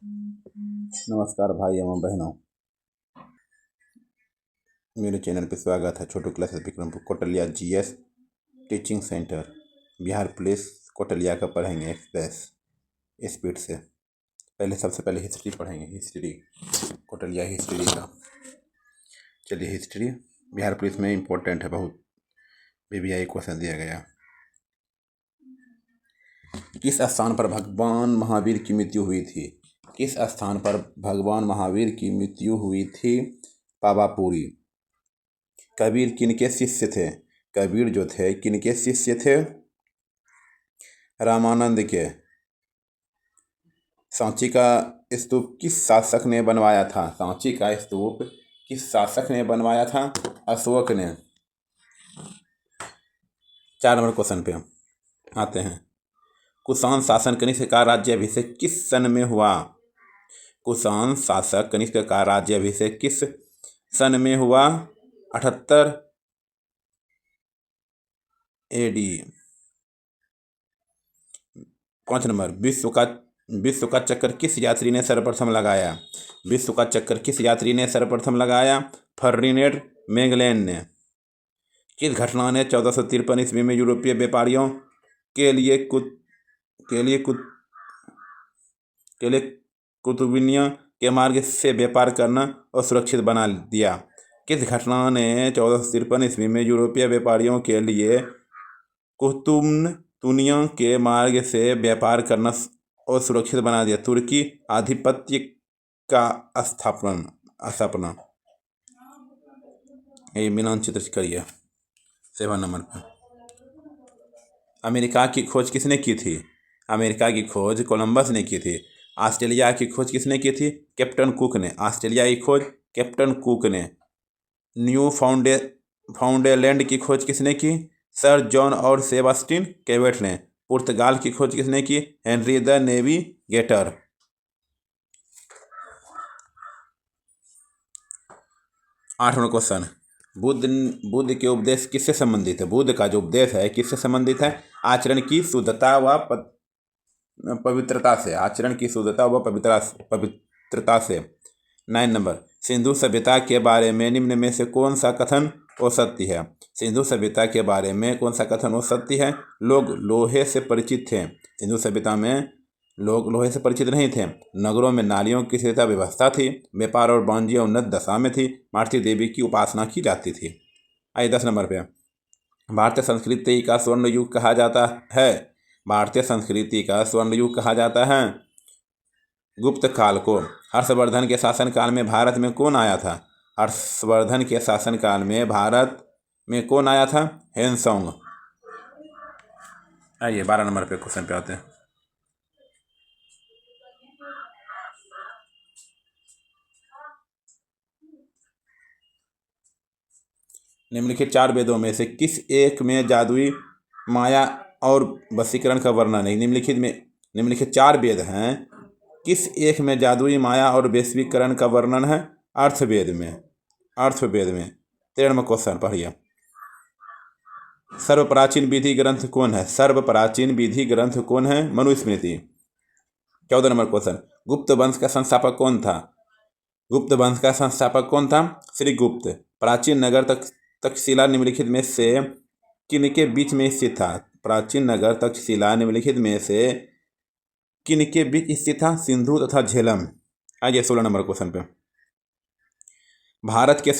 नमस्कार भाई एवं बहनों, मेरे चैनल पर स्वागत है। Chhotu classes Vikrampur Kotliya GS teaching centre, Bihar police Kotliya का पढ़ेंगे एक्सप्रेस स्पीड से। सबसे पहले हिस्ट्री पढ़ेंगे, हिस्ट्री कोटलिया हिस्ट्री का। चलिए, हिस्ट्री बिहार पुलिस में इम्पोर्टेंट है बहुत, बीबीआई क्वेश्चन दिया गया। किस स्थान पर भगवान महावीर की मृत्यु हुई थी? किस स्थान पर भगवान महावीर की मृत्यु हुई थी? पावापुरी। कबीर किनके शिष्य थे? कबीर जो थे किनके शिष्य थे? रामानंद के। सांची का स्तूप किस शासक ने बनवाया था? सांची का स्तूप किस शासक ने बनवाया था? अशोक ने। 4 नंबर क्वेश्चन पे आते हैं। कुषाण शासन कनिष्क का राज्याभिषेक किस सन में हुआ? कुषाण शासक कनिष्क का राज्याभिषेक किस सन में हुआ? 78 AD। 5 नंबर, विश्व का चक्कर किस यात्री ने सर्वप्रथम लगाया? विश्व का चक्कर किस यात्री ने सर्वप्रथम लगाया? फर्डिनेंड मैगेलन ने। किस घटना ने 1453 ईस्वी में यूरोपीय व्यापारियों के लिए कुतुबिया के मार्ग से व्यापार करना असुरक्षित बना दिया? किस घटना ने 1453 ईस्वी में यूरोपीय व्यापारियों के लिए कुतुबनिया के मार्ग से व्यापार करना असुरक्षित बना दिया? तुर्की आधिपत्य का स्थापना। ये मिलान चित्र करिए 7 नंबर पर। अमेरिका की खोज किसने की थी? अमेरिका की खोज कोलंबस ने की थी। ऑस्ट्रेलिया की खोज किसने की थी? कैप्टन कुक ने। ऑस्ट्रेलिया की खोज कैप्टन कुक ने। न्यू फाउंडलैंड की खोज किसने की? सर जॉन और सेबास्टिन कैबेट ने। पुर्तगाल की खोज किसने की? Henry the navigator. 8 number question, Buddha के उपदेश किससे संबंधित है? बुद्ध का जो उपदेश है किससे संबंधित है? आचरण की शुद्धता व पवित्रता से। आचरण की शुद्धता व पवित्रता से। 9 नंबर, सिंधु सभ्यता के बारे में निम्न में से कौन सा कथन असत्य है? सिंधु सभ्यता के बारे में कौन सा कथन असत्य है? लोग लोहे से परिचित थे। सिंधु सभ्यता में लोग लोहे से परिचित नहीं थे। नगरों में नालियों की सीधा व्यवस्था थी। व्यापार और वाणिज्य उन्नत दशा में थी। भारतीय देवी की उपासना की जाती थी। आइए 10 नंबर पे, भारतीय संस्कृति का स्वर्ण युग कहा जाता है। भारतीय संस्कृति का स्वर्ण युग कहा जाता है गुप्त काल को। हर्षवर्धन के शासनकाल में भारत में कौन आया था? हर्षवर्धन के शासनकाल में भारत में कौन आया था? हेनसोंग। आइए 12 नंबर पे क्वेश्चन पे आते हैं। निम्नलिखित 4 वेदों में से किस एक में जादुई माया और वशीकरण का वर्णन है? निम्नलिखित 4 वेद हैं, किस एक में जादुई माया और वैश्वीकरण का वर्णन है? अर्थवेद में। 13 नंबर क्वेश्चन पढ़िए। सर्वप्राचीन विधि ग्रंथ कौन है? सर्वप्राचीन विधि ग्रंथ कौन है? मनुस्मृति। 14 नंबर क्वेश्चन, गुप्त वंश का संस्थापक कौन था? गुप्त वंश का संस्थापक कौन था? श्रीगुप्त। प्राचीन नगर तक्षशिला निम्नलिखित में से किनके बीच में स्थित था? प्राचीन नगर तक्षशिला निम्नलिखित में से किनके बीच स्थित था? सिंधु तथा झेलम। आइए 16 नंबर क्वेश्चन पे, भारत के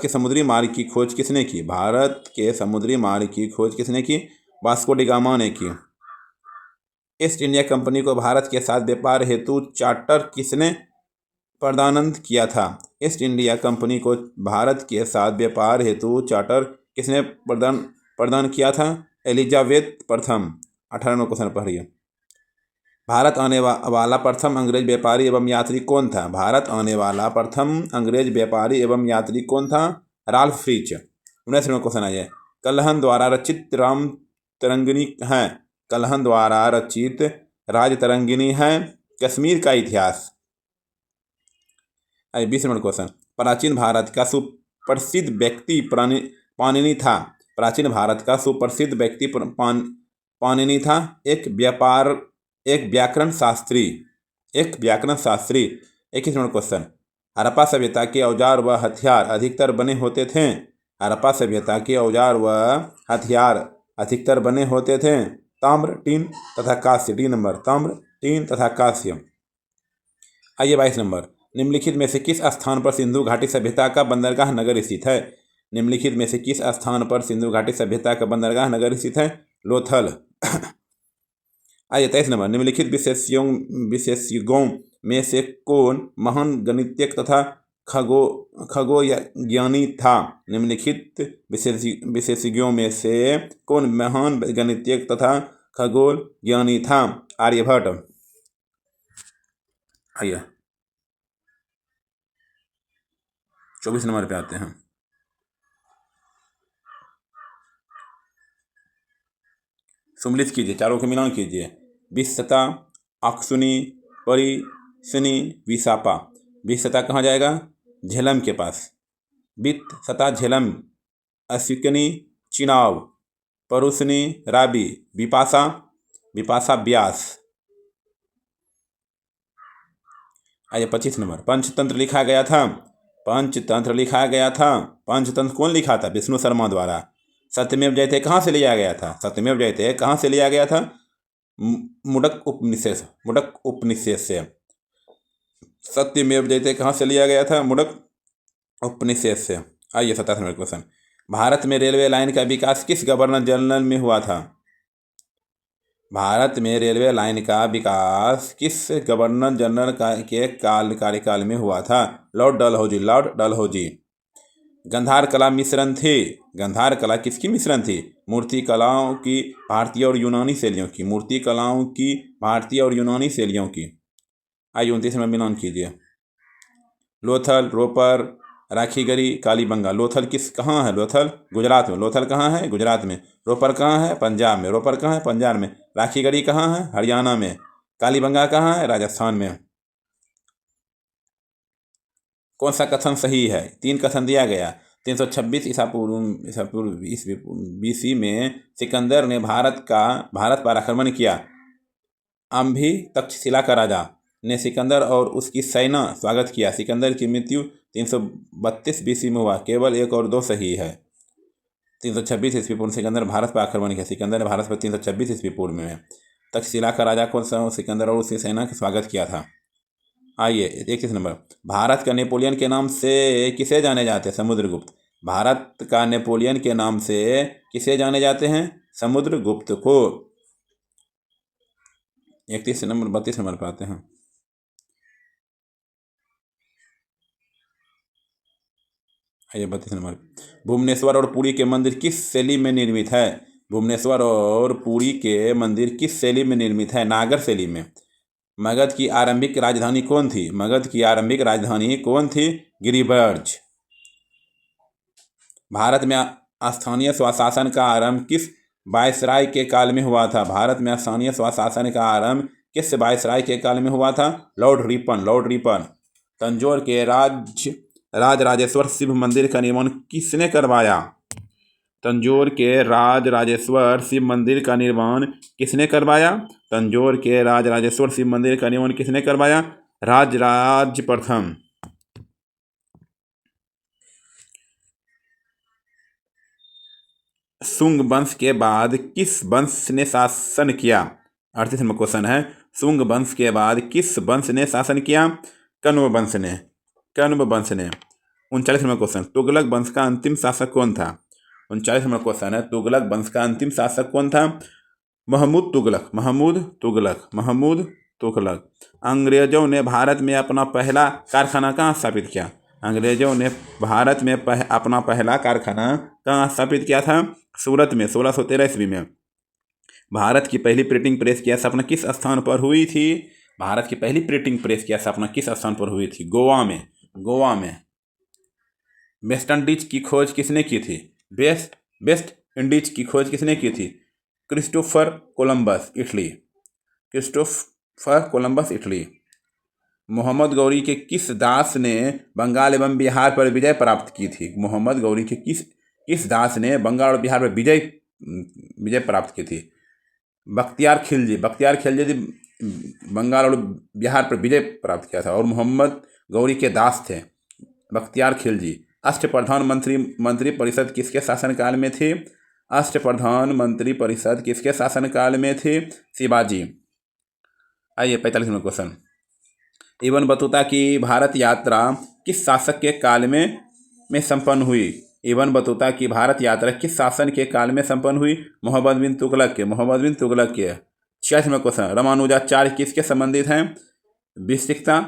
समुद्री मार्ग की खोज किसने की? भारत के समुद्री मार्ग की खोज किसने की? वास्को डी गामा ने की। ईस्ट इंडिया कंपनी को भारत के साथ व्यापार हेतु चार्टर किसने प्रदान किया था? ईस्ट इंडिया कंपनी को भारत के साथ व्यापार हेतु चार्टर किसने प्रदान किया था? एलिजाबेथ प्रथम। 18 नंबर क्वेश्चन पढ़िए। भारत आने वाला प्रथम अंग्रेज व्यापारी एवं यात्री कौन था? भारत आने वाला प्रथम अंग्रेज व्यापारी एवं यात्री कौन था? राल्फ फ्रीच। 19 नंबर क्वेश्चन आइए। कल्हन द्वारा रचित राजतरंगिणी है कश्मीर का इतिहास। 20 नंबर क्वेश्चन, प्राचीन भारत का सुप्रसिद्ध व्यक्ति पाणिनि था। प्राचीन भारत का सुप्रसिद्ध व्यक्ति पाणिनि था। एक व्याकरण शास्त्री। एक व्याकरण शास्त्री। 21 नंबर क्वेश्चन, हड़प्पा सभ्यता के औजार व हथियार अधिकतर बने होते थे। हड़प्पा सभ्यता के औजार व हथियार अधिकतर बने होते थे ताम्र, टीन तथा कांस्य। डी नंबर, ताम्र, टीन तथा कांस्य। आइए 22 नंबर, निम्नलिखित में से किस स्थान पर सिंधु घाटी सभ्यता का बंदरगाह नगर स्थित है। निम्नलिखित में से किस स्थान पर सिंधु घाटी सभ्यता का बंदरगाह नगर स्थित है। लोथल। आइए 23 नंबर, निम्नलिखित विशेषज्ञों में से कौन महान गणितज्ञ तथा खगोज्ञानी था। निम्नलिखित विशेषज्ञों में से कौन महान गणितज्ञ तथा खगोलज्ञानी था। आर्यभट्ट। आइए 24 नंबर पे आते हैं। सम्मिलित कीजिए, चारों के मिलान कीजिए। विशता, अक्षुनी, परिसनी, विशापा। विशता कहाँ जाएगा, झेलम के पास। वित्त सता झेलम, अश्विनी चिनाव, परुसनी राबी, विपाशा ब्यास। आइए 25 नंबर, पंचतंत्र लिखा गया था। पंचतंत्र लिखा गया था। पंचतंत्र कौन लिखा था, विष्णु शर्मा द्वारा। सत्यमेव जयते कहाँ से लिया गया था। सत्यमेव जयते कहाँ से लिया गया था, मुडक उपनिषद से। सत्यमेव जयते कहाँ से लिया गया था, मुडक उपनिषद से। आइए 27 नंबर क्वेश्चन, भारत में रेलवे लाइन का विकास किस गवर्नर जनरल में हुआ था। भारत में रेलवे लाइन का विकास किस गवर्नर जनरल के कार्यकाल में हुआ था। लॉर्ड डलहौजी। गंधार कला मिश्रण थी। गंधार कला किसकी मिश्रण थी, मूर्ति कलाओं की भारतीय और यूनानी शैलियों की। मूर्ति कलाओं की भारतीय और यूनानी शैलियों की। आइए 29 में मिलान कीजिए। लोथल, रोपर, राखीगढ़ी, कालीबंगा। लोथल कहाँ है, लोथल गुजरात में। लोथल कहाँ है, गुजरात में। रोपर कहाँ है, पंजाब में। रोपर कहाँ है, पंजाब में। राखीगढ़ी कहाँ है, हरियाणा में। कालीबंगा कहाँ है, राजस्थान में। कौन सा कथन सही है, 3 कथन दिया गया। 326 ईसा पूर्व BC में सिकंदर ने भारत पर आक्रमण किया। अम्भी तक्षशिला का राजा ने सिकंदर और उसकी सेना स्वागत किया। सिकंदर की मृत्यु 332 BC में हुआ। केवल 1 और 2 सही है। 326 ईस्वी पूर्व सिकंदर भारत पर आक्रमण किया। सिकंदर ने भारत पर 326 ईस्वी पूर्व में तक्षशिला का राजा कौन सा, सिकंदर और उसकी सेना का स्वागत किया था। आइए 31 नंबर, भारत का नेपोलियन के नाम से किसे जाने जाते हैं, समुद्रगुप्त। भारत का नेपोलियन के नाम से किसे जाने जाते हैं, समुद्रगुप्त को। 31 नंबर 32 नंबर पर आते हैं। आइए 32 नंबर, भुवनेश्वर और पुरी के मंदिर किस शैली में निर्मित है। भुवनेश्वर और पुरी के मंदिर किस शैली में निर्मित है, नागर शैली में। मगध की आरंभिक राजधानी कौन थी। मगध की आरंभिक राजधानी कौन थी, गिरिब्रज। भारत में स्थानीय स्वशासन का आरंभ किस वायसराय के काल में हुआ था। भारत में स्थानीय स्वशासन का आरंभ किस वायसराय के काल में हुआ था, लॉर्ड रिपन। तंजौर के राजराजेश्वर शिव मंदिर का निर्माण किसने करवाया। तंजौर के राजराजेश्वर शिव मंदिर का निर्माण किसने करवाया। तंजौर के राजराजेश्वर शिव मंदिर का निर्माण किसने करवाया, राजराज प्रथम। शुंग वंश के बाद किस वंश ने शासन किया। 38 नंबर क्वेश्चन है, शुंग वंश के बाद किस वंश ने शासन किया, कण्व वंश ने। 39 नंबर क्वेश्चन, तुगलक वंश का अंतिम शासक कौन था। 39 नंबर क्वेश्चन है, तुगलक वंश का अंतिम शासक कौन था, महमूद तुगलक। अंग्रेजों ने भारत में अपना पहला कारखाना कहाँ स्थापित किया। अंग्रेजों ने भारत में अपना पहला कारखाना कहाँ स्थापित किया था, सूरत में 1613 ईस्वी में। भारत की पहली प्रिंटिंग प्रेस की स्थापना किस स्थान पर हुई थी। भारत की पहली प्रिंटिंग प्रेस की स्थापना किस स्थान पर हुई थी, गोवा में। वेस्ट इंडीज की खोज किसने की थी, वेस्ट इंडीज की खोज किसने की थी, Christopher Columbus Italy. Mohammad Ghori के किस दास ने बंगाल एवं बिहार पर विजय प्राप्त की थी। मोहम्मद गौरी के किस दास ने बंगाल और बिहार पर विजय प्राप्त की थी, बख्तियार खिलजी बंगाल और बिहार पर विजय प्राप्त किया था और मोहम्मद गौरी के दास थे। बख्तियार खिलजी। अष्टप्रधान मंत्री परिषद किसके शासनकाल में थी? अष्टप्रधान मंत्री परिषद किसके शासनकाल में थी? शिवाजी। आइए 45 नंबर क्वेश्चन। इब्न बतूता की भारत यात्रा किस शासक के काल में संपन्न हुई? इब्न बतूता की भारत यात्रा किस शासन के काल में संपन्न हुई? मोहम्मद बिन तुगलक के। 46 नंबर क्वेश्चन। रामानुजाचार्य किसके संबंधित हैं? विशिष्टता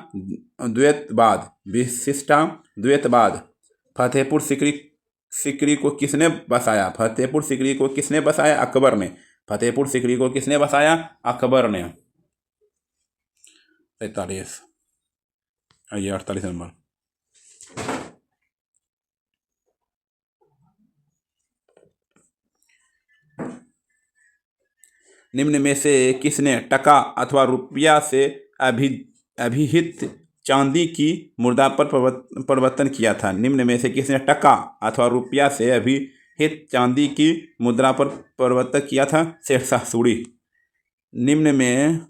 द्वैतवाद। फतेहपुर सिकरी को किसने बसाया? फतेहपुर सिकरी को किसने बसाया? अकबर ने। फतेहपुर सिकरी को किसने बसाया? अकबर ने। 43। आइए 48 नंबर। निम्न में से किसने टका अथवा रुपया से अभिहित चांदी की मुद्रा पर परिवर्तन किया था? निम्न में से किसने टका अथवा रुपया से अभिहित चांदी की मुद्रा पर परिवर्तन किया था? शेरशाह सूरी। निम्न में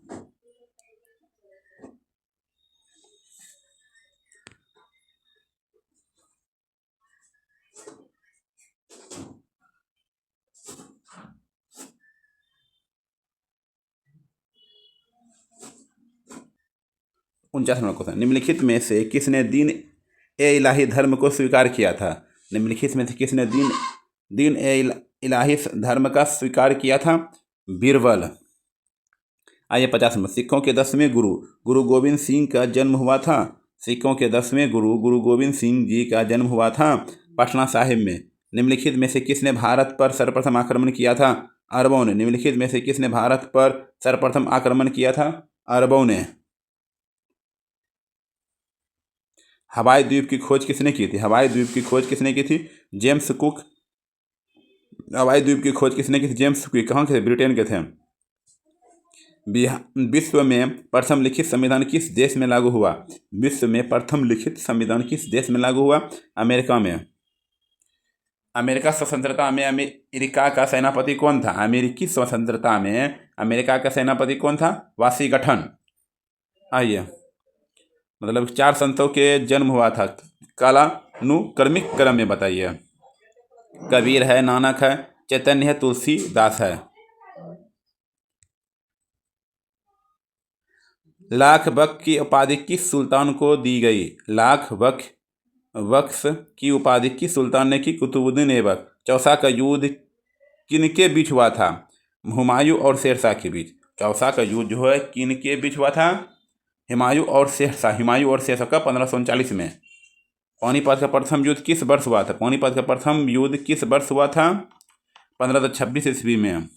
49 नंबर क्वेश्चन। निम्नलिखित में से किसने दीन ए इलाही धर्म को स्वीकार किया था? निम्नलिखित में से किसने दीन ए इलाही धर्म का स्वीकार किया था? बीरबल। आइए 50 नंबर। सिखों के 10वें गुरु गोविंद सिंह का जन्म हुआ था? सिखों के 10वें गुरु गोविंद सिंह जी का जन्म हुआ था पटना साहिब में। निम्नलिखित में से किसने भारत पर सर्वप्रथम आक्रमण किया था? अरबों ने। निम्नलिखित में से किसने भारत पर सर्वप्रथम आक्रमण किया था? अरबों ने। हवाई द्वीप की खोज किसने की थी? हवाई द्वीप की खोज किसने की थी? James cook. हवाई द्वीप की खोज किसने की थी? James cook. कहाँ के थे? ब्रिटेन के थे। विश्व में प्रथम लिखित संविधान किस देश में लागू हुआ? विश्व में प्रथम लिखित संविधान किस देश में लागू हुआ? अमेरिका में। अमेरिका स्वतंत्रता में अमेरिका का सेनापति कौन था? अमेरिकी स्वतंत्रता में अमेरिका का सेनापति कौन था? वाशिंगटन। आइए, मतलब 4 संतों के जन्म हुआ था कालानुक्रमिक क्रम में बताइए। कबीर है, नानक है, चैतन्य है, तुलसीदास है। लाख बख्श की उपाधि किस सुल्तान को दी गई? लाख बख्श की उपाधि किस सुल्तान ने की? कुतुबुद्दीन ऐबक। चौसा का युद्ध किनके बीच हुआ था? हुमायूं और शेरशाह के बीच। चौसा का युद्ध जो है किनके बीच हुआ था? हुमायूं और शेरशाह का 1539 में। पानीपत का प्रथम युद्ध किस वर्ष हुआ था? पानीपत का प्रथम युद्ध किस वर्ष हुआ था? 1526 ईस्वी में।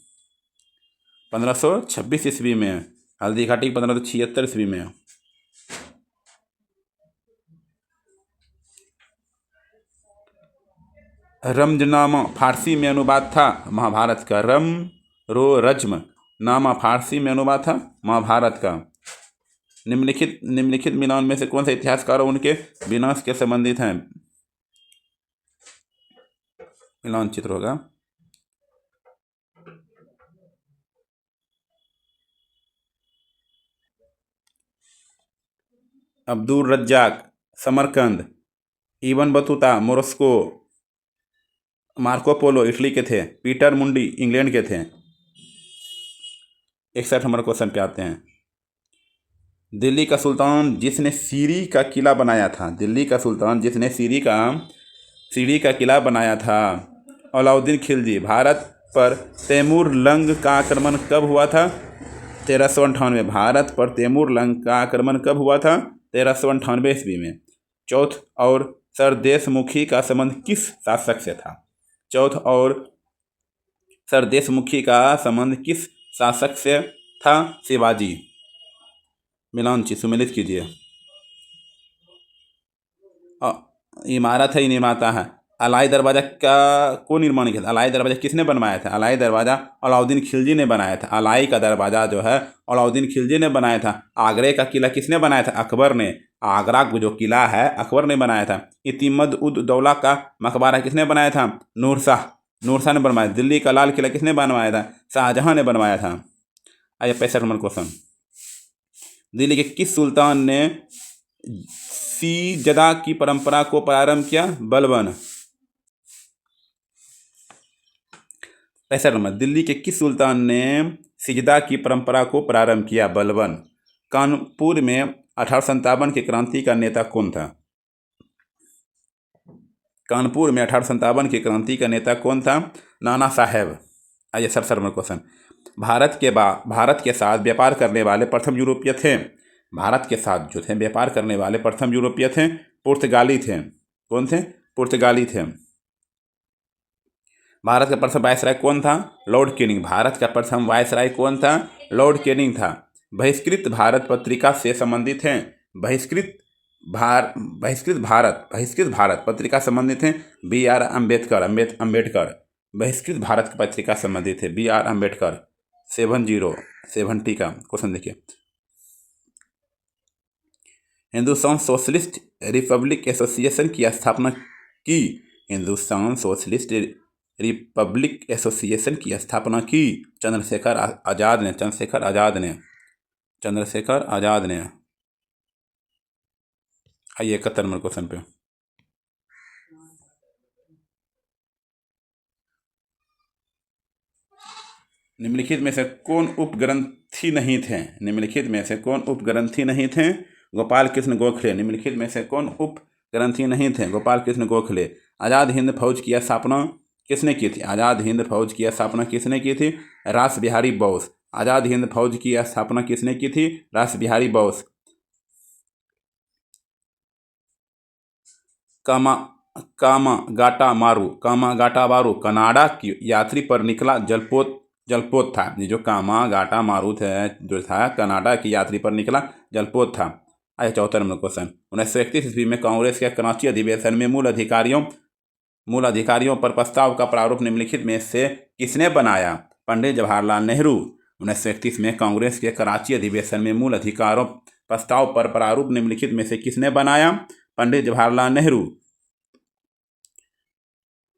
1526 ईस्वी में। हल्दी घाटी 1576 ईस्वी में। रम्जनामा फारसी में अनुवाद था महाभारत का। रज्म नामा फारसी में अनुवाद था महाभारत का। निम्नलिखित मिलान में से कौन से इतिहासकार उनके विनाश के संबंधित हैं? मिलान चित्र होगा। Abdul Razzaq Samarkand, Ibn Battuta Morocco, Marco Polo Italy के थे, पीटर मुंडी इंग्लैंड के थे। 61 नंबर क्वेश्चन पे आते हैं। दिल्ली का सुल्तान जिसने सीरी का किला बनाया था? दिल्ली का सुल्तान जिसने सीरी का किला बनाया था? अलाउद्दीन खिलजी। भारत पर तैमूर लंग का आक्रमण कब हुआ था? 1398। भारत पर तैमूर लंग का आक्रमण कब हुआ था? 1398 ईस्वी में। चौथ और सरदेशमुखी का संबंध किस शासक से था? चौथ और सरदेशमुखी का संबंध किस शासक से था? शिवाजी। मिलान सुमेलित कीजिए। इमारत है, निर्माता है। अलाई दरवाजा का को निर्माण किया था? अलाई दरवाजा किसने बनवाया था? अलाई दरवाजा अलाउद्दीन खिलजी ने बनाया था। अलाई का दरवाजा जो है अलाउद्दीन खिलजी ने बनाया था। आगरे का किला किसने बनाया था? अकबर ने। आगरा जो किला है अकबर ने बनाया था। इतिमद उद दौला का मकबरा किसने बनाया था? नूरशाह ने बनवाया। दिल्ली का लाल किला किसने बनवाया था? शाहजहां ने बनवाया था। आइए 65 नंबर क्वेश्चन। दिल्ली के किस सुल्तान ने सीजदा की परंपरा को प्रारंभ किया? बलबन। 65 नंबर, दिल्ली के किस सुल्तान ने सिजदा की परंपरा को प्रारंभ किया? बलबन। कानपुर में 1857 की क्रांति का नेता कौन था? कानपुर में 1857 की क्रांति का नेता कौन था? नाना साहेब। आइए सर नंबर क्वेश्चन, भारत के साथ व्यापार करने वाले प्रथम यूरोपीय थे? भारत के साथ जो थे व्यापार करने वाले प्रथम यूरोपीय थे पुर्तगाली थे। कौन थे? पुर्तगाली थे। भारत का प्रथम वायसराय कौन था? Lord Canning. भारत का प्रथम वायसराय कौन था? लॉर्ड कैनिंग था। बहिष्कृत भारत पत्रिका से संबंधित हैं? बहिष्कृत भारत पत्रिका संबंधित हैं? B.R. अम्बेडकर। बहिष्कृत भारत पत्रिका संबंधित है B.R. अम्बेडकर। 70 का क्वेश्चन देखिए, हिंदुस्तान सोशलिस्ट रिपब्लिक एसोसिएशन की स्थापना की? हिंदुस्तान सोशलिस्ट रिपब्लिक एसोसिएशन की स्थापना की चंद्रशेखर आजाद ने। आइए 71 नंबर क्वेश्चन पे, निम्नलिखित में से कौन उपग्रंथी नहीं थे? निम्नलिखित में से कौन उपग्रंथी नहीं थे? गोपाल कृष्ण गोखले। निम्नलिखित में से कौन उपग्रंथी नहीं थे? गोपाल कृष्ण गोखले। आज़ाद हिंद फौज की स्थापना किसने की थी? आज़ाद हिंद फौज की स्थापना किसने की थी? रास बिहारी बोस। आज़ाद हिंद फौज की स्थापना किसने की थी? रास बिहारी बोस। कामागाटा मारू कनाडा की यात्री पर निकला जलपोत था। ये जो कामागाटा मारू थे जो था कनाडा की यात्री पर निकला जलपोत था। आइए 74 नंबर क्वेश्चन, 1931 ईस्वी में कांग्रेस के कराची अधिवेशन में मूल अधिकारियों पर प्रस्ताव का प्रारूप निम्नलिखित में से किसने बनाया? पंडित जवाहरलाल नेहरू। 1931 में कांग्रेस के कराची अधिवेशन में मूल अधिकारों प्रस्ताव पर प्रारूप निम्नलिखित में से किसने बनाया? पंडित जवाहरलाल नेहरू।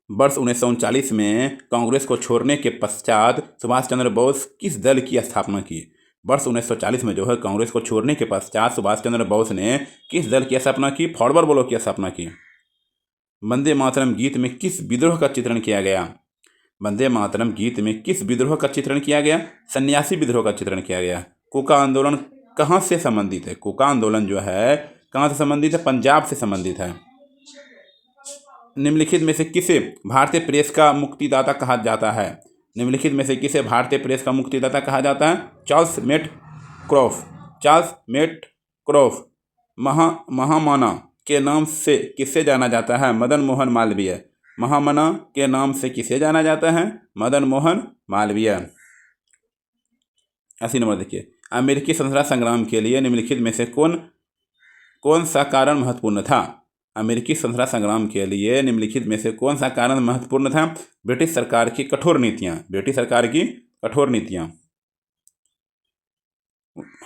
वर्ष 1939 में कांग्रेस को छोड़ने के पश्चात सुभाष चंद्र बोस किस दल की स्थापना की? वर्ष 1940 में जो है कांग्रेस को छोड़ने के पश्चात सुभाष चंद्र बोस ने किस दल की स्थापना की? फॉरवर्ड ब्लॉक की स्थापना की। वंदे मातरम गीत में किस विद्रोह का चित्रण किया गया? वंदे मातरम गीत में किस विद्रोह का चित्रण किया गया? सन्यासी विद्रोह का चित्रण किया गया। कोका आंदोलन कहाँ से संबंधित है? कोका आंदोलन जो है कहाँ से संबंधित है? पंजाब से संबंधित है। निम्नलिखित में से किसे भारतीय प्रेस का मुक्तिदाता कहा जाता है? निम्नलिखित में से किसे भारतीय प्रेस का मुक्तिदाता कहा जाता है? चार्ल्स मेटक्रॉफ। महामना के नाम से किसे जाना जाता है? मदन मोहन मालवीय। महामना के नाम से किसे जाना जाता है? मदन मोहन मालवीय। 80 नंबर देखिए, अमेरिकी स्वतंत्रता संग्राम के लिए निम्नलिखित में से कौन सा कारण महत्वपूर्ण था? अमेरिकी स्वतंत्रता संग्राम के लिए निम्नलिखित में से कौन सा कारण महत्वपूर्ण था? ब्रिटिश सरकार की कठोर नीतियां।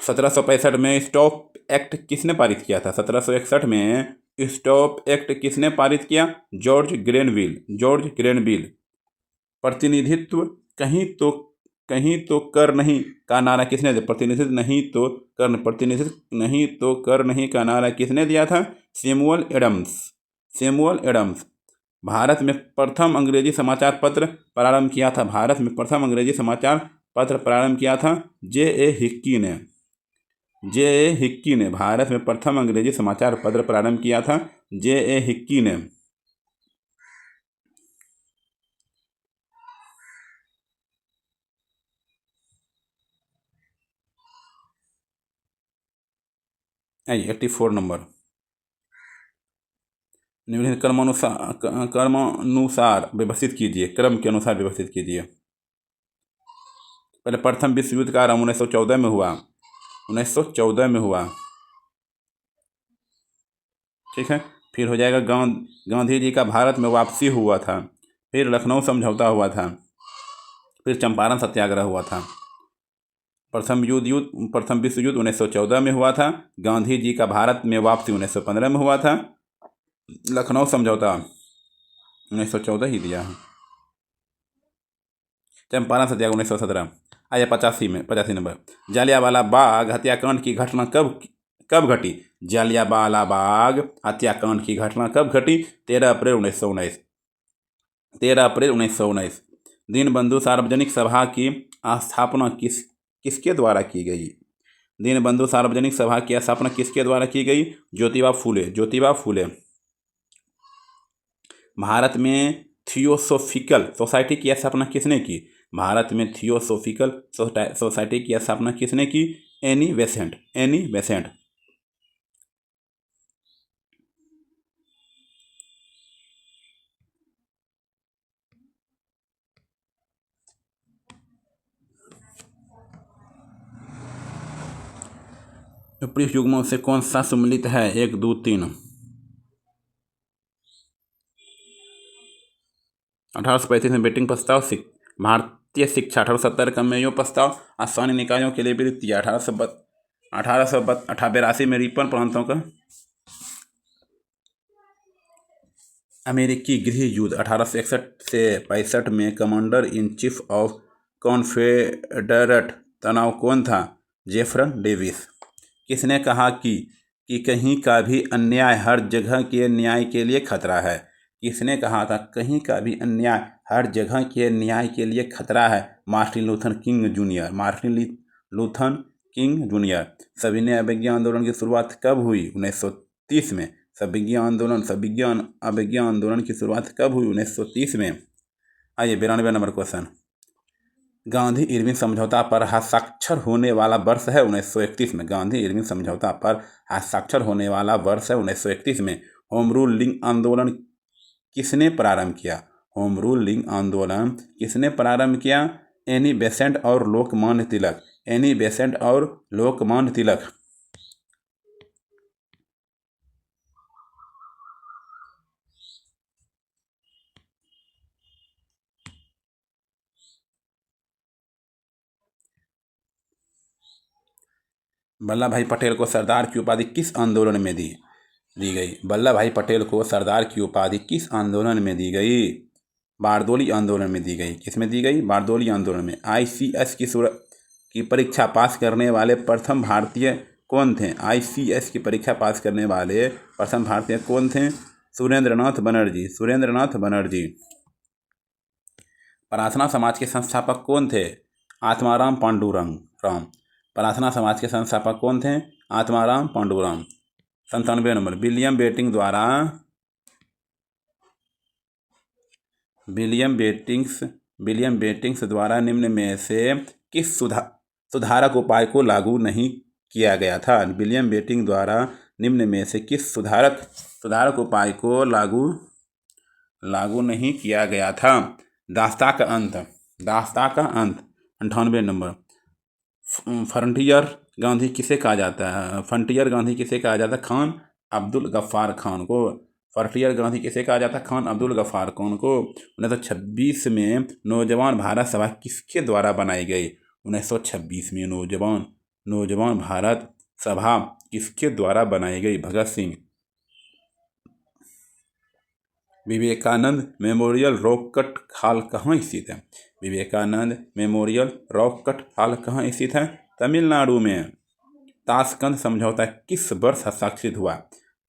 1765 में स्टॉप एक्ट किसने पारित किया था? 1761 में स्टॉप एक्ट किसने पारित किया? George Granville. प्रतिनिधित्व कहीं तो कर नहीं का नारा किसने दिया? प्रतिनिधित्व नहीं तो कर नहीं का नारा किसने दिया था? Samuel Adams. भारत में प्रथम अंग्रेजी समाचार पत्र प्रारंभ किया था? भारत में प्रथम अंग्रेजी समाचार पत्र प्रारंभ किया था J.A. हिक्की ने। भारत में प्रथम अंग्रेजी समाचार पत्र प्रारंभ किया था J.A. हिक्की ने। आइए 84 नंबर, निम्नलिखित क्रमानुसार व्यवस्थित कीजिए। क्रम के अनुसार व्यवस्थित कीजिए। पहले प्रथम विश्व युद्ध का आरंभ 1914 में हुआ। ठीक है, फिर हो जाएगा गांधी जी का भारत में वापसी हुआ था, फिर लखनऊ समझौता हुआ था, फिर चंपारण सत्याग्रह हुआ था। प्रथम विश्व युद्ध 1914 में हुआ था। गांधी जी का भारत में वापसी 1915 में हुआ था। लखनऊ समझौता 1914 ही दिया है। चंपारण सत्याग्रह 1917। आया 85 नंबर, जालियांवाला बाग हत्याकांड की घटना कब घटी? जालियांवाला बाग हत्याकांड की घटना कब घटी? 13 अप्रैल 1919। 13 अप्रैल 1919। दीनबंधु सार्वजनिक सभा की स्थापना किसके द्वारा की गई? दीनबंधु सार्वजनिक सभा की स्थापना किसके द्वारा की गई? ज्योतिबा फूले। ज्योतिबा फूले। भारत में थियोसोफिकल सोसाइटी की स्थापना किसने की? भारत में थियोसोफिकल सोसाइटी की स्थापना किसने की? Annie Besant. Annie Besant. उपयुक्त युग्मों से कौन सा सम्मिलित है? 1, 2, 3। 1835 में बेटिंग प्रस्ताव भारतीय शिक्षा 1870 का मेयो प्रस्ताव स्थानीय निकायों के लिए विरोध किया। 1882 में रिपन प्रांतों का अमेरिकी गृह युद्ध 1861 से 65 में commander in chief of Confederate तनाव कौन था? Jefferson Davis. किसने कहा कि कहीं का भी अन्याय हर जगह के न्याय के लिए खतरा है? किसने कहा था कहीं का भी अन्याय हर जगह के न्याय के लिए खतरा है? Martin Luther king junior. Martin Luther king junior. सविनय अवज्ञा आंदोलन की शुरुआत कब हुई? 1930 में। सविज्ञा अवज्ञा आंदोलन की शुरुआत कब हुई? 1930 में। आइए 92 नंबर क्वेश्चन, गांधी इरविन समझौता पर हस्ताक्षर होने वाला वर्ष है? 1931 में। गांधी इरविन समझौता पर हस्ताक्षर होने वाला वर्ष है 1931 में। होम रूलिंग आंदोलन किसने प्रारंभ किया? होम रूलिंग आंदोलन किसने प्रारंभ किया? एनी बेसेंट और लोकमान्य तिलक। एनी बेसेंट और लोकमान्य तिलक। वल्लभ भाई पटेल को सरदार की उपाधि किस आंदोलन में दी गई? वल्लभ भाई पटेल को सरदार की उपाधि किस आंदोलन में दी गई? बारदोली आंदोलन में दी गई। किस में दी गई? बारदोली आंदोलन में। ICS की परीक्षा पास करने वाले प्रथम भारतीय कौन थे? ICS की परीक्षा पास करने वाले प्रथम भारतीय कौन थे? सुरेंद्रनाथ बनर्जी। सुरेंद्रनाथ बनर्जी। प्रार्थना समाज के संस्थापक कौन थे? आत्माराम पांडुरंग राम। प्रार्थना समाज के संस्थापक कौन थे? आत्माराम पांडुरंग। 97 नंबर, विलियम बेटिंग्स द्वारा निम्न में से किस सुधारक उपाय को लागू नहीं किया गया था? विलियम बेटिंग द्वारा निम्न में से किस सुधारक उपाय को लागू नहीं किया गया था? दास्ता का अंत। 98 नंबर, फ्रंटियर गांधी किसे कहा जाता है? फ्रंटियर गांधी किसे कहा जाता है? खान अब्दुल गफ्फार खान को। फ्रंटियर गांधी किसे कहा जाता है? खान अब्दुल गफ्फार खान को। 1926 में नौजवान भारत सभा किसके द्वारा बनाई गई? 1926 में नौजवान भारत सभा किसके द्वारा बनाई गई? Bhagat Singh. Vivekananda memorial rock cut hall कहाँ स्थित है? विवेकानंद मेमोरियल रॉककट हॉल कहाँ स्थित है? तमिलनाडु में। ताशकंद समझौता किस वर्ष हस्ताक्षरित हुआ?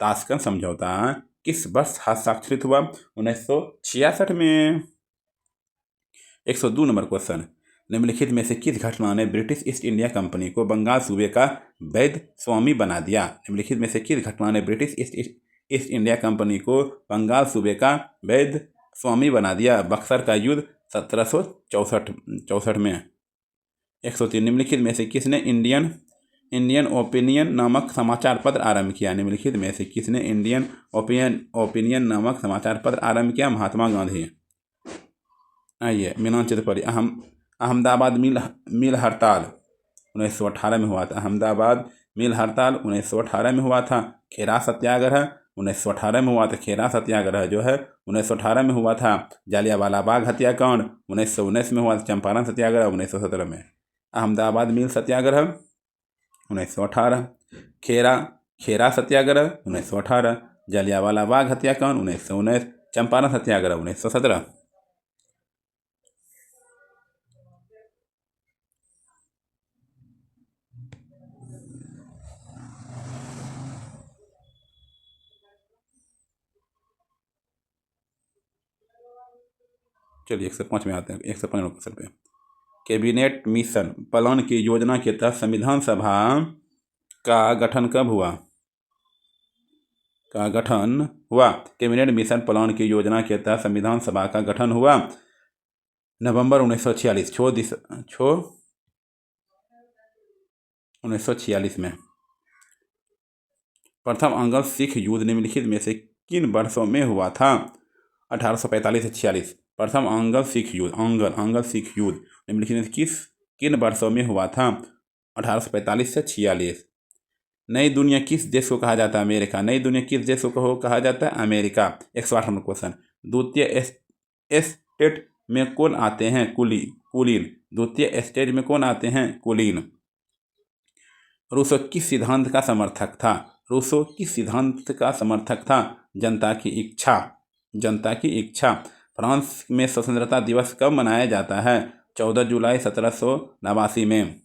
ताशकंद समझौता किस वर्ष हस्ताक्षरित हुआ? 1966 में। 102 नंबर क्वेश्चन, निम्नलिखित में से किस घटना ने ब्रिटिश ईस्ट इंडिया कंपनी को बंगाल सूबे का वैध स्वामी बना दिया? निम्नलिखित में से किस घटना ने ब्रिटिश ईस्ट इंडिया कंपनी को बंगाल सूबे का वैध स्वामी बना दिया? बक्सर का युद्ध 1764 में। 103, निम्नलिखित में से किसने इंडियन ओपिनियन नामक समाचार पत्र आरंभ किया? निम्नलिखित में से किसने इंडियन ओपिनियन नामक समाचार पत्र आरंभ किया? महात्मा गांधी। आइए मीनान चित्रपति, अहमदाबाद मिल हड़ताल 1918 में हुआ था। अहमदाबाद मिल हड़ताल 1918 में हुआ था। खेरा सत्याग्रह 1918 में हुआ था। खेरा सत्याग्रह जो है 1918 में हुआ था। जालियांवाला बाग हत्याकांड 1919 में हुआ था। चंपारण सत्याग्रह 1917 में। अहमदाबाद मिल सत्याग्रह 1918। खेरा सत्याग्रह 1918। जालियांवाला बाग हत्याकांड 1919। चंपारण सत्याग्रह 1917। चलिए 105 में आते हैं, 105 क्वेश्चन पे। कैबिनेट मिशन प्लान की योजना के तहत संविधान सभा का गठन कब हुआ? कैबिनेट मिशन प्लान की योजना के तहत संविधान सभा का गठन हुआ नवंबर 1946 में। प्रथम अंग्ल सिख युद्ध निम्नलिखित में से किन वर्षों में हुआ था? 1845 से 46। प्रथम अंग्ल सिख युद्ध निम्नलिखित में किन वर्षों में हुआ था? 1845 से 46। नई दुनिया किस देश को कहा जाता है? अमेरिका। नई दुनिया किस देश को कहा जाता है? अमेरिका। 108 number question. द्वितीय एस्टेट में कौन आते हैं? कुलीन। द्वितीय एस्टेट में कौन आते हैं? कुलीन। रूसो किस सिद्धांत का समर्थक था? जनता की इच्छा। फ्रांस में स्वतंत्रता दिवस कब मनाया जाता है? 14 जुलाई 1789 में।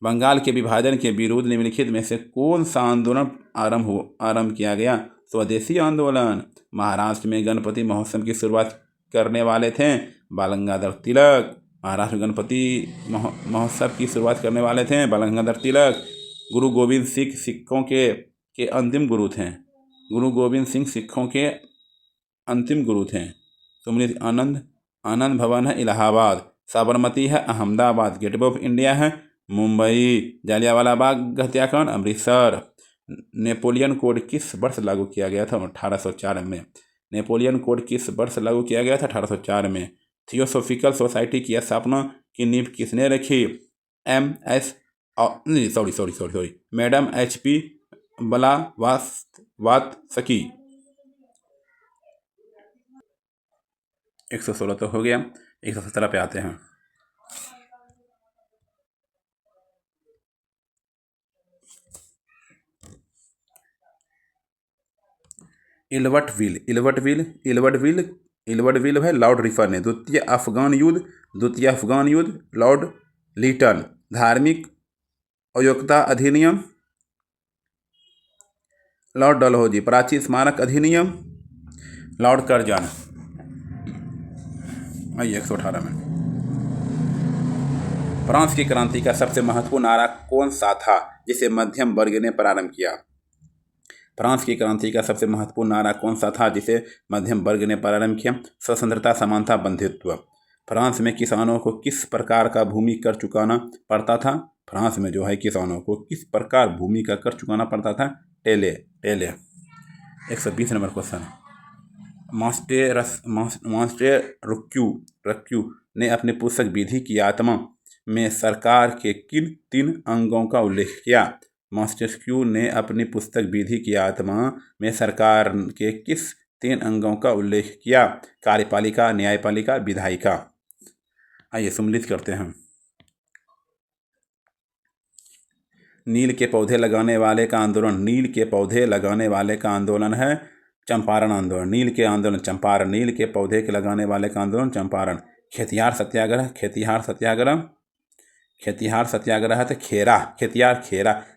बंगाल के विभाजन के विरुद्ध निम्नलिखित में से कौन सा आंदोलन आरंभ किया गया? स्वदेशी आंदोलन। महाराष्ट्र में गणपति महोत्सव की शुरुआत करने वाले थे बालगंगाधर तिलक। महाराष्ट्र में गणपति महोत्सव की शुरुआत करने वाले थे बालगंगाधर तिलक। गुरु गोविंद सिंह सिखों के अंतिम गुरु थे। सुमित आनंद भवन है इलाहाबाद। साबरमती है अहमदाबाद। गेटवे ऑफ इंडिया है मुंबई। जालियांवाला बाग हत्याकांड अमृतसर। नेपोलियन कोड किस वर्ष लागू किया गया था? 1804 में। नेपोलियन कोड किस वर्ष लागू किया गया था? 1804 में। थियोसॉफिकल सोसाइटी की स्थापना की नींव किसने रखी? Madam HP Blavatsky. 116 तो हो गया। 117 पे आते हैं। इल्वर्टविल है लॉर्ड रिफर ने। द्वितीय अफगान युद्ध लॉर्ड लीटन। धार्मिक अयोग्यता अधिनियम लॉर्ड डलहौजी। प्राची स्मारक अधिनियम लॉर्ड कर्जन। आइए 118 में। फ्रांस की क्रांति का सबसे महत्वपूर्ण नारा कौन सा था जिसे मध्यम वर्ग ने प्रारंभ किया? फ्रांस की क्रांति का सबसे महत्वपूर्ण नारा कौन सा था जिसे मध्यम वर्ग ने प्रारंभ किया? स्वतंत्रता, समानता, बंधुत्व। फ्रांस में किसानों को किस प्रकार का भूमि कर चुकाना पड़ता था? फ्रांस में जो है किसानों को किस प्रकार भूमि का कर चुकाना पड़ता था? टेले। 120 नंबर क्वेश्चन। मास्टेरक्यू ने अपनी पुस्तक विधि की आत्मा में सरकार के किन 3 अंगों का उल्लेख किया? मास्टेरक्यू ने अपनी पुस्तक विधि की आत्मा में सरकार के किस 3 अंगों का उल्लेख किया? कार्यपालिका, न्यायपालिका, विधायिका। आइए सम्मिलित करते हैं। नील के पौधे लगाने वाले का आंदोलन है चंपारण आंदोलन। नील के पौधे के लगाने वाले का आंदोलन चंपारण। खेतिहार सत्याग्रह तो खेरा।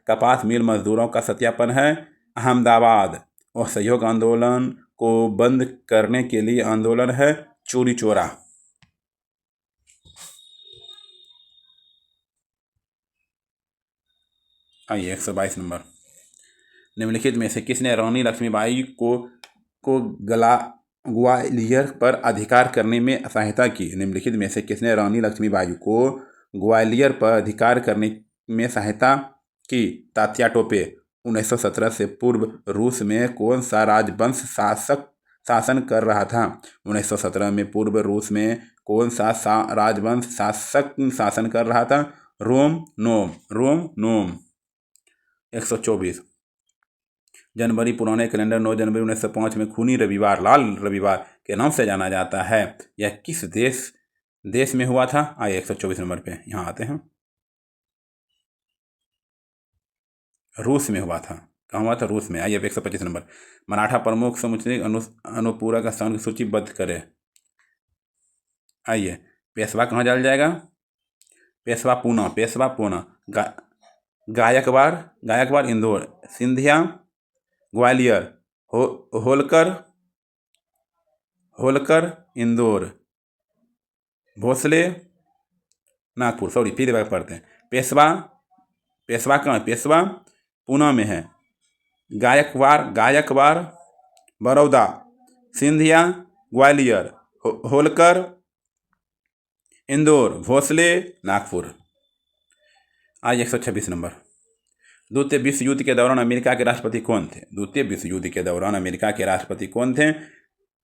कपास मिल मजदूरों का सत्यापन है अहमदाबाद। और सहयोग आंदोलन को बंद करने के लिए आंदोलन है चोरी चोरा। आइए 122 नंबर। निम्नलिखित में से किसने रानी लक्ष्मीबाई को ग्वालियर पर अधिकार करने में सहायता की? निम्नलिखित में से किसने रानी लक्ष्मीबाई को ग्वालियर पर अधिकार करने में सहायता की? तात्या टोपे। 1917 से पूर्व रूस में कौन सा राजवंश शासन कर रहा था? 1917 में पूर्व रूस में कौन सा राजवंश शासन कर रहा था? रोम नोम। 124। जनवरी पुराने कैलेंडर 9 जनवरी 1905 में खूनी रविवार, लाल रविवार के नाम से जाना जाता है। यह किस देश में हुआ था? आइए 124 नंबर पे यहाँ आते हैं। रूस में हुआ था। कहाँ हुआ था? रूस में। आइए 125 नंबर। मराठा प्रमुख समुचित अनुपूरक स्थान की सूचीबद्ध करें। आइए पेशवा कहाँ जाया जाएगा? पेशवा पूना। गायकवाड़ इंदौर। सिंधिया ग्वालियर। होलकर होलकर इंदौर, भोसले नागपुर, सॉरी फिर बार पढ़ते हैं। पेशवा, पेशवा कहाँ है? पेशवा पूना में है। गायकवाड़ बड़ौदा, सिंधिया ग्वालियर, होलकर इंदौर, भोसले नागपुर। आज 126 नंबर। द्वितीय विश्व युद्ध के दौरान अमेरिका के राष्ट्रपति कौन थे? द्वितीय विश्व युद्ध के दौरान अमेरिका के राष्ट्रपति कौन थे?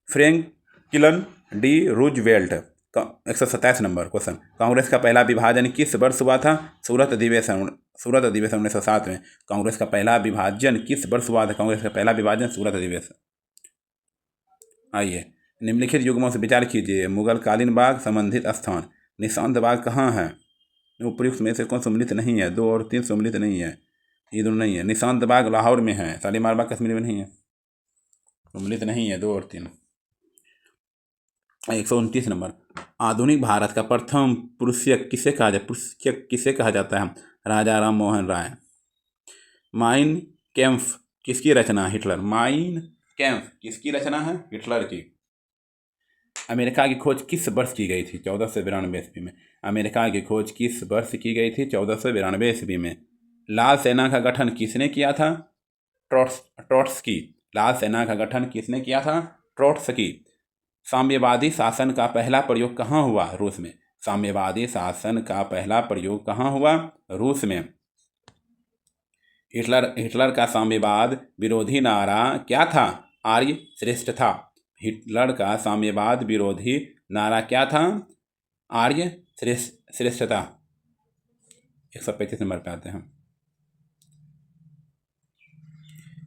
Franklin D Roosevelt. 127 number question. Congress का पहला विभाजन किस वर्ष हुआ था? सूरत अधिवेशन 1907 में। कांग्रेस का पहला विभाजन किस वर्ष हुआ था? कांग्रेस का पहला विभाजन सूरत अधिवेशन। आइए, निम्नलिखित युग्मों से विचार कीजिए। मुगलकालीन बाग, संबंधित स्थान। निशांत बाग कहाँ है? उपयुक्त में से कौन सम्मिलित नहीं है? 2 और 3 सम्मिलित नहीं है, ये दोनों नहीं है। निशांत बाग लाहौर में है, शालीमार बाग कश्मीर में नहीं है, सम्मिलित नहीं है। 2 और 3। 129 नंबर। आधुनिक भारत का प्रथम पुरुषयक किसे कहा जाए? पुरुषयक किसे कहा जाता है? राजा राम मोहन राय। माइन कैम्फ किसकी रचना? हिटलर। माइन कैम्फ किसकी रचना है? हिटलर की। अमेरिका की खोज किस वर्ष की गई थी? 1492 ईस्वी में। अमेरिका की खोज किस वर्ष की गई थी? 1492 ईस्वी में। लाल सेना का गठन किसने किया था? ट्रोट्स्की। लाल सेना का गठन किसने किया था? ट्रोट्स्की। साम्यवादी शासन का पहला प्रयोग कहाँ हुआ? रूस में। साम्यवादी शासन का पहला प्रयोग कहाँ हुआ? रूस में। हिटलर का साम्यवाद विरोधी नारा क्या था? आर्य श्रेष्ठ था। हिटलर का साम्यवाद विरोधी नारा क्या था? आर्य श्रेष्ठता। 135 नंबर पे आते हैं।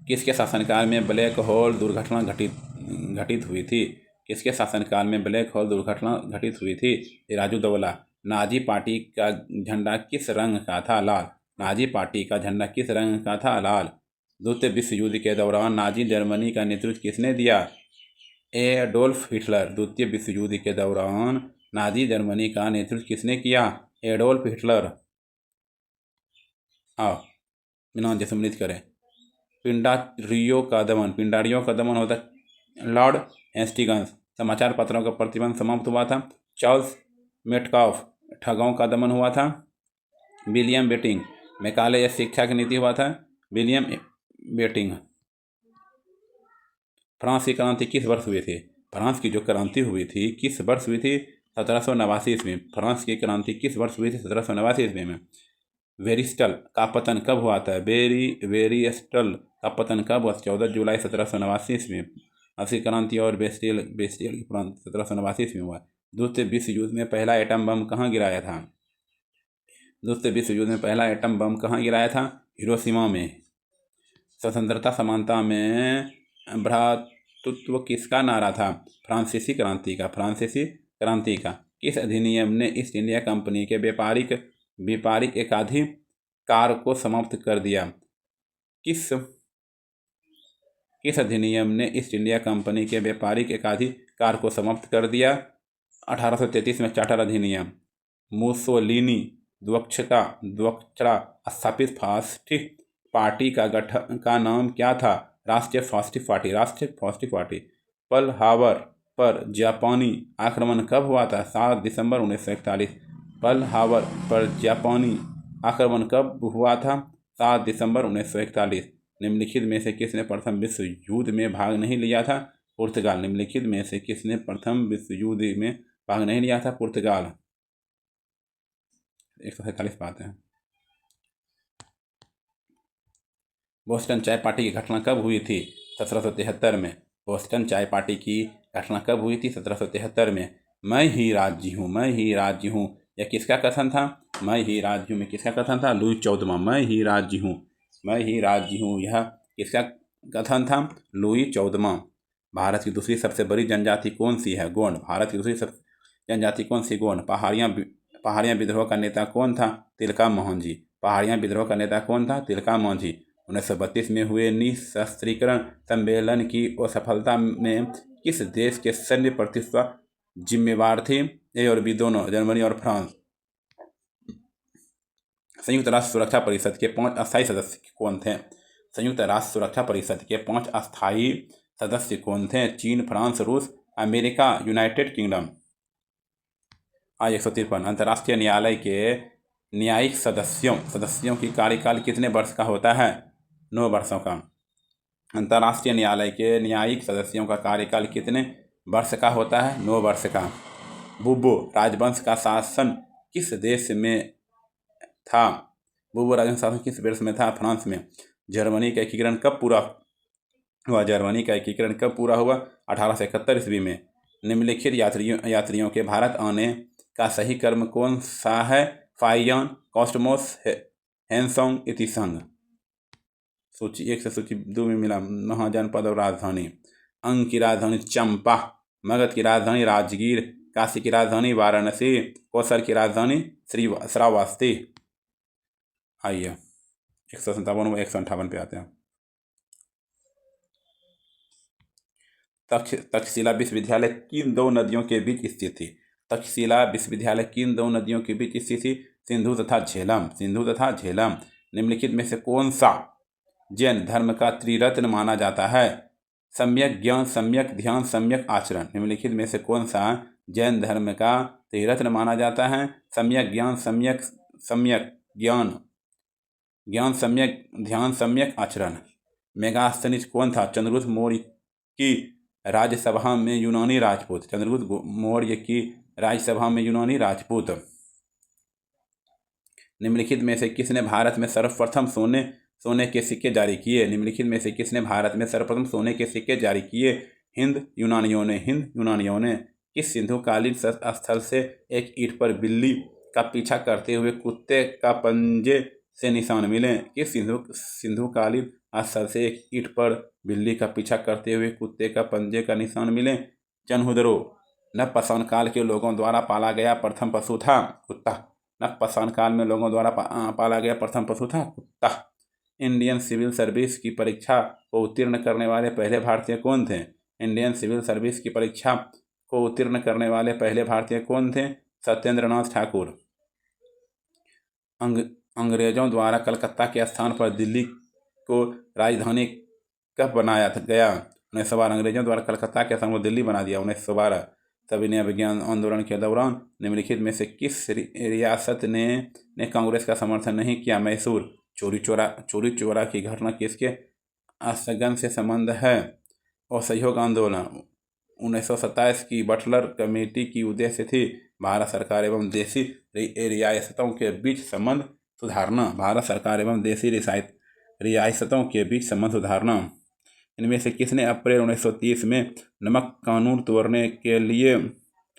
किसके शासनकाल में ब्लैक होल दुर्घटना घटित हुई थी? किसके शासनकाल में ब्लैक होल दुर्घटना घटित हुई थी? सिराजुद्दौला। नाजी पार्टी का झंडा किस रंग का था? लाल। नाजी पार्टी का झंडा किस रंग का था? लाल। द्वितीय विश्व युद्ध के दौरान नाजी जर्मनी का नेतृत्व किसने दिया? Adolf Hitler. द्वितीय विश्व युद्ध के दौरान नाजी जर्मनी का नेतृत्व किसने किया? Adolf Hitler. आओ बिना सम्मिलित करें। पिंडारियों का दमन होता लॉर्ड हेस्टिंग्स। समाचार पत्रों का प्रतिबंध समाप्त हुआ था। Charles Metcalfe. ठगों का दमन हुआ था। William betting. मैकाले शिक्षा की नीति हुआ था। William betting. फ्रांस की क्रांति किस वर्ष हुई थी? फ्रांस की जो क्रांति हुई थी किस वर्ष हुई थी? 1789 ईस्वी में। फ्रांस की क्रांति किस वर्ष हुई थी? 1789 ईस्वी में। वेरिस्टल का पतन कब हुआ था? वेरिस्टल का पतन कब हुआ? 14 जुलाई 1789 ईस्वी में। असली क्रांति और बेस्टियल की क्रांति 1789 ईस्वी में हुआ। द्वितीय विश्व युद्ध में पहला एटम बम कहाँ गिराया था? द्वितीय विश्व युद्ध में पहला एटम बम कहाँ गिराया था? हिरोशिमा में। स्वतंत्रता समानता में भ्रातृत्व किसका नारा था? फ्रांसीसी क्रांति का। फ्रांसीसी क्रांति का। किस अधिनियम ने ईस्ट इंडिया कंपनी के व्यापारिक एकाधिकार को समाप्त कर दिया? किस अधिनियम ने ईस्ट इंडिया कंपनी के व्यापारिक एकाधिकार को समाप्त कर दिया? 1833 में चार्टर अधिनियम। मुसोलिनी द्वारा स्थापित फासिस्ट पार्टी का नाम क्या था? राष्ट्रीय फासिस्ट पार्टी। पर्ल हार्बर पर जापानी आक्रमण कब हुआ था? 7 दिसंबर 1941। पर्ल हार्बर पर जापानी आक्रमण कब हुआ था? 7 दिसंबर 1941। निम्नलिखित में से किसने प्रथम विश्व युद्ध में भाग नहीं लिया था? पुर्तगाल। निम्नलिखित में से किसने प्रथम विश्व युद्ध में भाग नहीं लिया था? पुर्तगाल। 147 पाते हैं। बोस्टन चाय पार्टी की घटना कब हुई थी? 1773 में। बोस्टन चाय पार्टी की घटना कब हुई थी? 1773 में। मैं ही राज्य हूँ यह किसका कथन था? मैं ही राज्य हूँ में किसका कथन था? लुई 14वां। मैं ही राज्य हूँ यह किसका कथन था? लुई 14वां। भारत की दूसरी सबसे बड़ी जनजाति कौन सी है? गोंड। भारत की दूसरी जनजाति कौन सी? गोंड। पहाड़ियाँ विद्रोह का नेता कौन था? तिलका मोहन जी। पहाड़ियाँ विद्रोह का नेता कौन था? तिलका मोहन जी। 1932 में हुए निःशस्त्रीकरण सम्मेलन की असफलता में किस देश के सैन्य प्रतिष्ठा जिम्मेवार थी? ए और बी दोनों, जर्मनी और फ्रांस। संयुक्त राष्ट्र सुरक्षा परिषद के 5 अस्थायी सदस्य कौन थे? संयुक्त राष्ट्र सुरक्षा परिषद के 5 अस्थायी सदस्य कौन थे? चीन, फ्रांस, रूस अमेरिका, यूनाइटेड किंगडम। आज 153 अंतर्राष्ट्रीय न्यायालय के न्यायिक सदस्यों की कार्यकाल कितने वर्ष का होता है? 9 वर्षों का। अंतर्राष्ट्रीय न्यायालय के न्यायिक सदस्यों का कार्यकाल कितने वर्ष का होता है? 9 वर्ष का। बुबो राजवंश का शासन किस देश में था? बुबो राजवंश शासन किस देश में था? फ्रांस में। जर्मनी का एकीकरण कब पूरा हुआ? जर्मनी का एकीकरण कब पूरा हुआ? 1871 ईस्वी में। निम्नलिखित यात्रियों के भारत आने का सही क्रम कौन सा है? फाइयान, कॉस्टमोस, हैंसोंग, इतिसंग। सूची 1 से सूची 2 में मिला। महाजनपद और राजधानी। अंग की राजधानी चंपा, मगध की राजधानी राजगीर, काशी की राजधानी वाराणसी, कोसर की राजधानी श्रावस्ती। आइए 157 व 158 पे आते हैं। तक्षशिला विश्वविद्यालय किन 2 नदियों के बीच स्थित थी? तक्षशिला विश्वविद्यालय किन 2 नदियों के बीच स्थित थी? सिंधु तथा झेलम। निम्नलिखित में से कौन सा जैन धर्म का त्रिरत्न माना जाता है? सम्यक ज्ञान, सम्यक ध्यान, सम्यक आचरण। निम्नलिखित में से कौन सा जैन धर्म का त्रिरत्न माना जाता है? सम्यक ज्ञान, सम्यक ज्ञान, सम्यक ध्यान, सम्यक आचरण। मेगास्थनीज कौन था? चंद्रगुप्त मौर्य की राज्यसभा में यूनानी राजपूत। चंद्रगुप्त मौर्य की राज्यसभा में यूनानी राजपूत। निम्नलिखित में से किसने भारत में सर्वप्रथम सोने के सिक्के जारी किए? निम्नलिखित में से किसने भारत में सर्वप्रथम सोने के सिक्के जारी किए? हिंद यूनानियों ने। किस सिंधुकालीन स्थल से एक ईंट पर बिल्ली का पीछा करते हुए कुत्ते का पंजे से निशान मिले? किस सिंधुकालीन स्थल से एक ईंट पर बिल्ली का पीछा करते हुए कुत्ते का पंजे का निशान मिले? चनहुदरो नवपाषाण काल के लोगों द्वारा पाला गया प्रथम पशु था? कुत्ता। नवपाषाण काल में लोगों द्वारा पाला गया प्रथम पशु था? कुत्ता। इंडियन सिविल सर्विस की परीक्षा को उत्तीर्ण करने वाले पहले भारतीय कौन थे? इंडियन सिविल सर्विस की परीक्षा को उत्तीर्ण करने वाले पहले भारतीय कौन थे? सत्येंद्र नाथ ठाकुर। अंग्रेजों द्वारा कलकत्ता के स्थान पर दिल्ली को राजधानी कब बनाया गया? 1912। अंग्रेजों द्वारा कलकत्ता के स्थान पर दिल्ली बना दिया 1912। सविनय विज्ञान आंदोलन के दौरान निम्नलिखित में से किस रियासत ने कांग्रेस का समर्थन नहीं किया? मैसूर। चोरी चोरा की घटना किसके स्थगन से संबंध है? असहयोग आंदोलन। 1927 की बटलर कमेटी की उद्देश्य थी भारत सरकार एवं देशी रियासतों के बीच संबंध सुधारना। भारत सरकार एवं देशी रियासतों के बीच संबंध सुधारना। इनमें से किसने अप्रैल 1930 में नमक कानून तोड़ने के लिए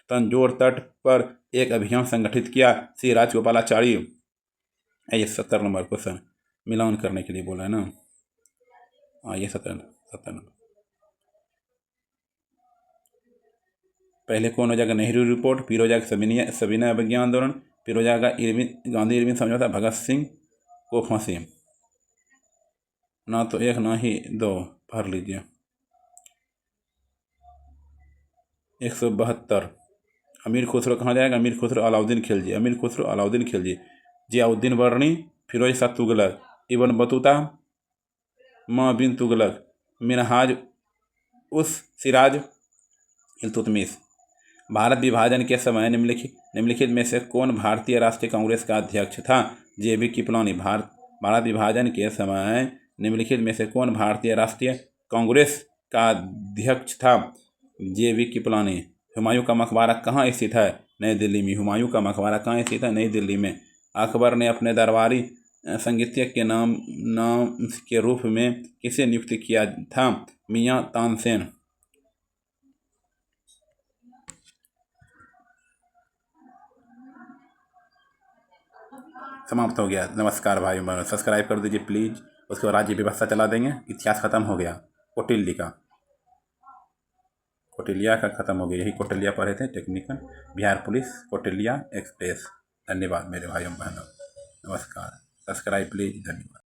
तंजौर तट पर एक अभियान संगठित किया? श्री राजगोपालाचारी। ये 70 नंबर क्वेश्चन मिलान करने के लिए बोला है ना। ये 70 नंबर। पहले कौन हो जाएगा? नेहरू रिपोर्ट। फिर हो जाएगा सविनय अवज्ञा आंदोलन। फिर हो जाएगा गांधी इरविन समझौता। भगत सिंह को फांसी। ना तो 1 ना ही 2 भर लीजिए। 172 अमीर खुसरो कहाँ जाएगा? अमीर खुसरो अलाउद्दीन खिलजी। अमीर खुसरो अलाउद्दीन खिलजी। जियाउद्दीन वर्णी, फिरोज शाह तुगलक, इब्न बतूता, बिन तुगलक, मिनहाज उस सिराज, इल्तुतमिश। भारत विभाजन के समय निम्नलिखित में से कौन भारतीय राष्ट्रीय कांग्रेस का अध्यक्ष था? JB कृपलानी। भारत विभाजन के समय निम्नलिखित में से कौन भारतीय राष्ट्रीय कांग्रेस का अध्यक्ष था? JB कृपलानी। हुमायूं का मकबरा कहाँ स्थित है? नई दिल्ली में। हुमायूं का मकबरा कहाँ स्थित है? नई दिल्ली में। अकबर ने अपने दरबारी संगीतज्ञ के नाम के रूप में किसे नियुक्त किया था? मियां तानसेन। समाप्त हो गया। नमस्कार भाई बहनों, सब्सक्राइब कर दीजिए प्लीज़। उसके बाद राज्य व्यवस्था चला देंगे। इतिहास खत्म हो गया। कौटिल्य का खत्म हो गया। यही कौटिल्य पढ़े थे। Technical Bihar police Kautilya express. धन्यवाद मेरे भाइयों बहनों, नमस्कार। Subscribe please. धन्यवाद।